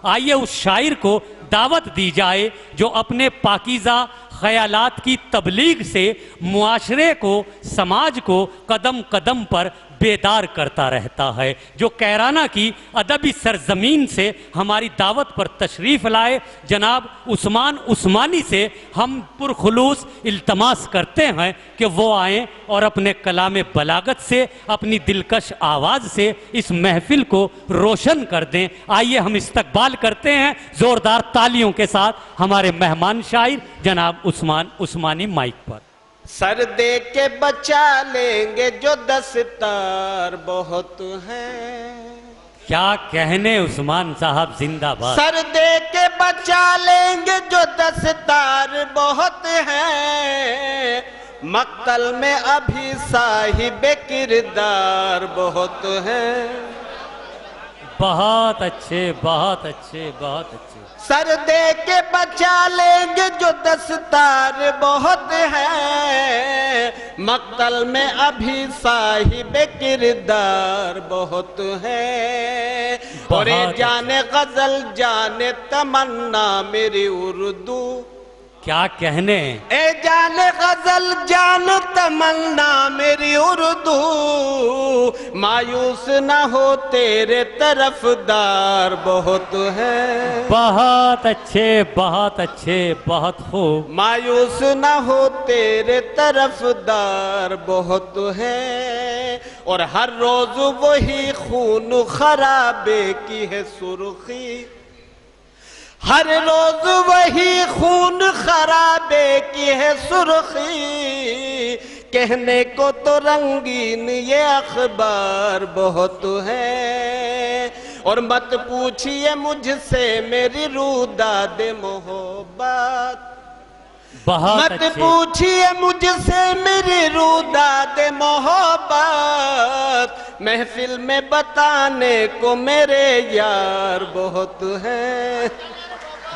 आइए उस शायर को दावत दी जाए जो अपने पाकीज़ा ख्यालात की तबलीग से मुआशरे को, समाज को कदम कदम पर बेदार करता रहता है, जो कैराना की अदबी सरजमीन से हमारी दावत पर तशरीफ़ लाए। जनाब उस्मान उस्मानी से हम पुरखुलूस इल्तमास करते हैं कि वो आएँ और अपने कलाम बलागत से, अपनी दिलकश आवाज़ से इस महफिल को रोशन कर दें। आइए हम इस्तकबाल करते हैं ज़ोरदार तालियों के साथ हमारे मेहमान शायर जनाब उस्मान उस्मानी माइक पर। सर दे के बचा लेंगे जो दस्तार बहुत हैं। क्या कहने उस्मान साहब, जिंदाबाद। सर दे के बचा लेंगे जो दस्तार बहुत हैं। मक्तल में अभी साहिब किरदार बहुत हैं। बहुत अच्छे, बहुत अच्छे, बहुत अच्छे। सर दे के बचा लेंगे जो दस्तार बहुत है। मक्तल में अभी साहिब किरदार बहुत है। और ये जाने गजल जाने तमन्ना मेरी उर्दू, क्या कहने। ए जाने गजल जान तमन्ना मेरी उर्दू, मायूस ना हो तेरे तरफदार बहुत है। बहुत अच्छे, बहुत अच्छे, बहुत खूब। मायूस ना हो तेरे तरफदार बहुत है। और हर रोज वही खून खराबे की है सुर्खी, हर रोज वही खून खराबे की है सुर्खी। कहने को तो रंगीन ये अखबार बहुत है। और मत पूछिए मुझसे मेरी रूदाद मोहब्बत, मत पूछिए मुझसे मेरी रूदाद मोहब्बत। महफिल में बताने को मेरे यार बहुत हैं।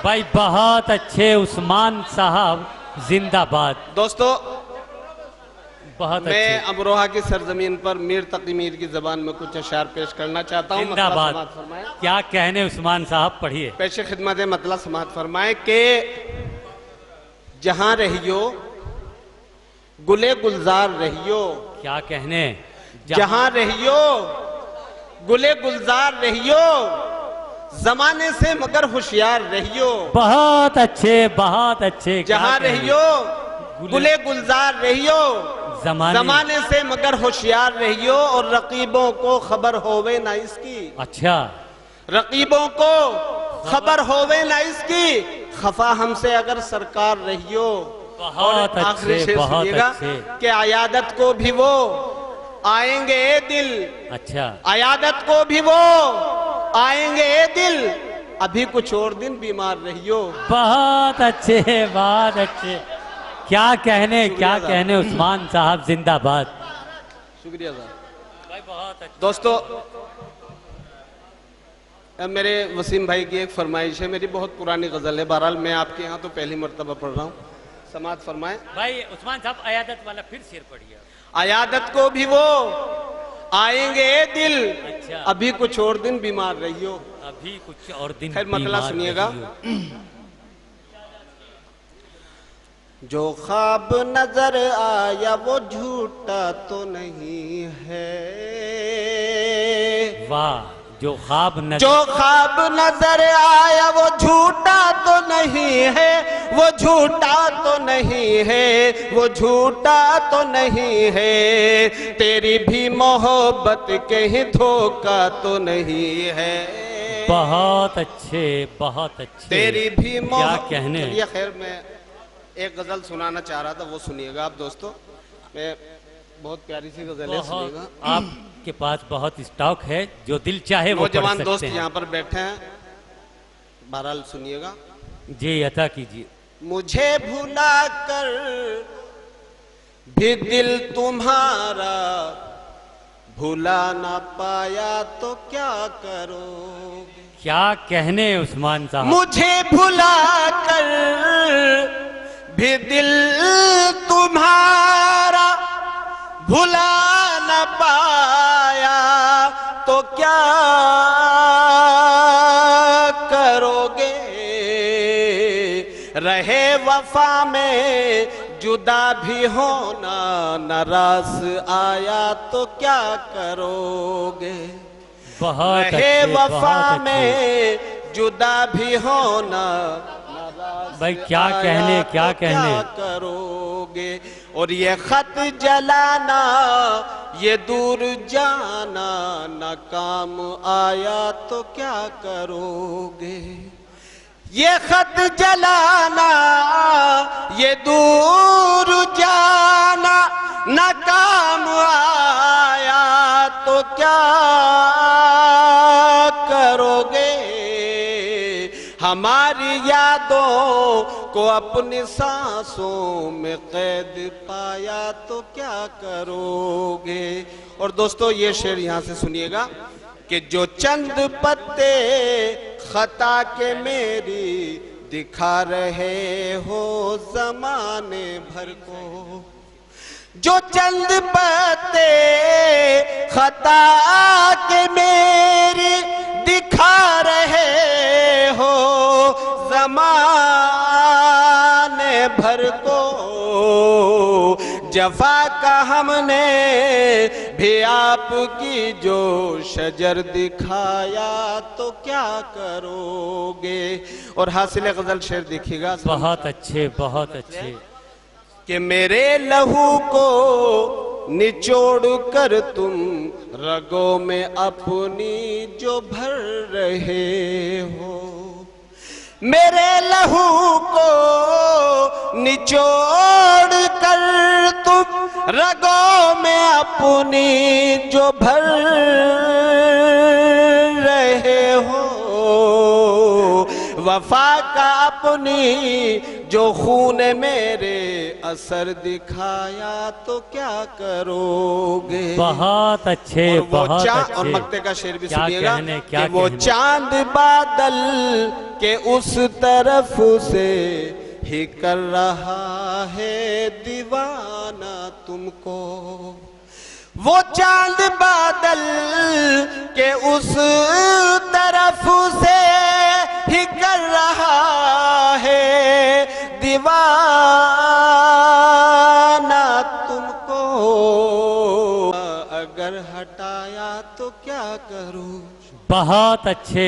भाई बहुत अच्छे उस्मान साहब, जिंदाबाद। दोस्तों बहुत मैं अच्छे। अमरोहा की सरजमीन पर मीर तकी मीर की जबान में कुछ अशार पेश करना चाहता हूँ। जिंदाबाद। क्या कहने उस्मान साहब, पढ़िए। पेश खिदमत मतलब समात फरमाए कि जहां रहियो गुले गुलजार रहियो। क्या कहने। जहां रहियो गुले गुलजार रहियो, जमाने से मगर होशियार रहियो। बहुत अच्छे, बहुत अच्छे। जहां रहियो गुले गुलजार रहियो, जमाने से मगर होशियार रहियो। और रकीबों को खबर होवे ना इसकी। अच्छा। रकीबों को खबर होवे ना इसकी, खफा हमसे अगर सरकार रहियो। बहुत अच्छे, बहुत अच्छे। कि अयादत को भी वो आएंगे ए दिल। अच्छा। अयादत को भी वो आएंगे ए दिल, अभी कुछ और दिन बीमार रहियो। बहुत अच्छे, बहुत अच्छे। क्या कहने, क्या कहने उस्मान साहब, जिंदाबाद। शुक्रिया साहब भाई, बहुत अच्छे। दोस्तों मेरे वसीम भाई की एक फरमाइश है, मेरी बहुत पुरानी गजल है। बहरहाल मैं आपके यहाँ तो पहली मर्तबा पढ़ रहा हूँ, समात फरमाए। भाई उस्मान साहब, अयादत वाला फिर शेर पढ़िए। अयादत को भी वो आएंगे दिल। अच्छा। अभी कुछ और दिन बीमार रहियो। अभी कुछ और दिन। खैर मतला सुनिएगा। जो ख्वाब नजर आया वो झूठा तो नहीं है। वाह। जो ख्वाब नजर आया वो झूठा तो नहीं है, वो झूठा तो नहीं है, वो झूठा तो नहीं है। तेरी भी मोहब्बत कहीं धोखा तो नहीं है। बहुत अच्छे, बहुत अच्छे। तेरी भी क्या कहने। चलिए खैर, मैं एक गजल सुनाना चाह रहा था, वो सुनिएगा आप दोस्तों। मैं बहुत प्यारी सी गजल है, सुनिएगा। आपके पास बहुत स्टॉक है, जो दिल चाहे वो पढ़ जवान सकते दोस्त हैं। यहाँ पर बैठे हैं, बहरहाल सुनिएगा। जी अता कीजिए। मुझे भुला कर भी दिल तुम्हारा भुला ना पाया तो क्या करोगे। क्या कहने उस्मान साहब। मुझे भुला कर भी दिल तुम्हारा भुला न पाया तो क्या करोगे। रहे वफा में जुदा भी होना, नाराज आया तो क्या करोगे। बहुत रहे अच्छे, वफा बहुत अच्छे। में जुदा भी होना, भाई क्या कहने, क्या तो कहने। क्या करोगे। और ये खत जलाना, ये दूर जाना, न काम आया तो क्या करोगे। ये खत जलाना, ये दूर जाना, न काम आया तो क्या करोगे। हमारी यादों को अपनी सांसों में कैद पाया तो क्या करोगे। और दोस्तों ये शेर यहां से सुनिएगा कि जो चंद पत्ते खता के मेरी दिखा रहे हो जमाने भर को। जो चंद पत्ते खता के मेरी दिखा रहे हो जमाने भर को। जफा का हमने भी आपकी जो शजर दिखाया तो क्या करोगे। और हासिल गजल शेर देखिएगा। बहुत अच्छे, बहुत अच्छे। कि मेरे लहू को निचोड़ कर तुम रगों में अपनी जो भर रहे हो। मेरे लहू को निचोड़ कर तुम रगों में अपनी जो भर रहे हो। वफा का अपनी जो खून मेरे असर दिखाया तो क्या करोगे। बहुत अच्छे, बहुत अच्छे। और मक्ते का शेर भी क्या सुनिएगा कहने, क्या कि वो कहने। चांद बादल के उस तरफ से ही कर रहा है दीवाना तुमको। वो चांद बादल के उस तरफ से ही कर रहा है दीवाना तुमको। अगर हटाया तो क्या करूं। बहुत अच्छे।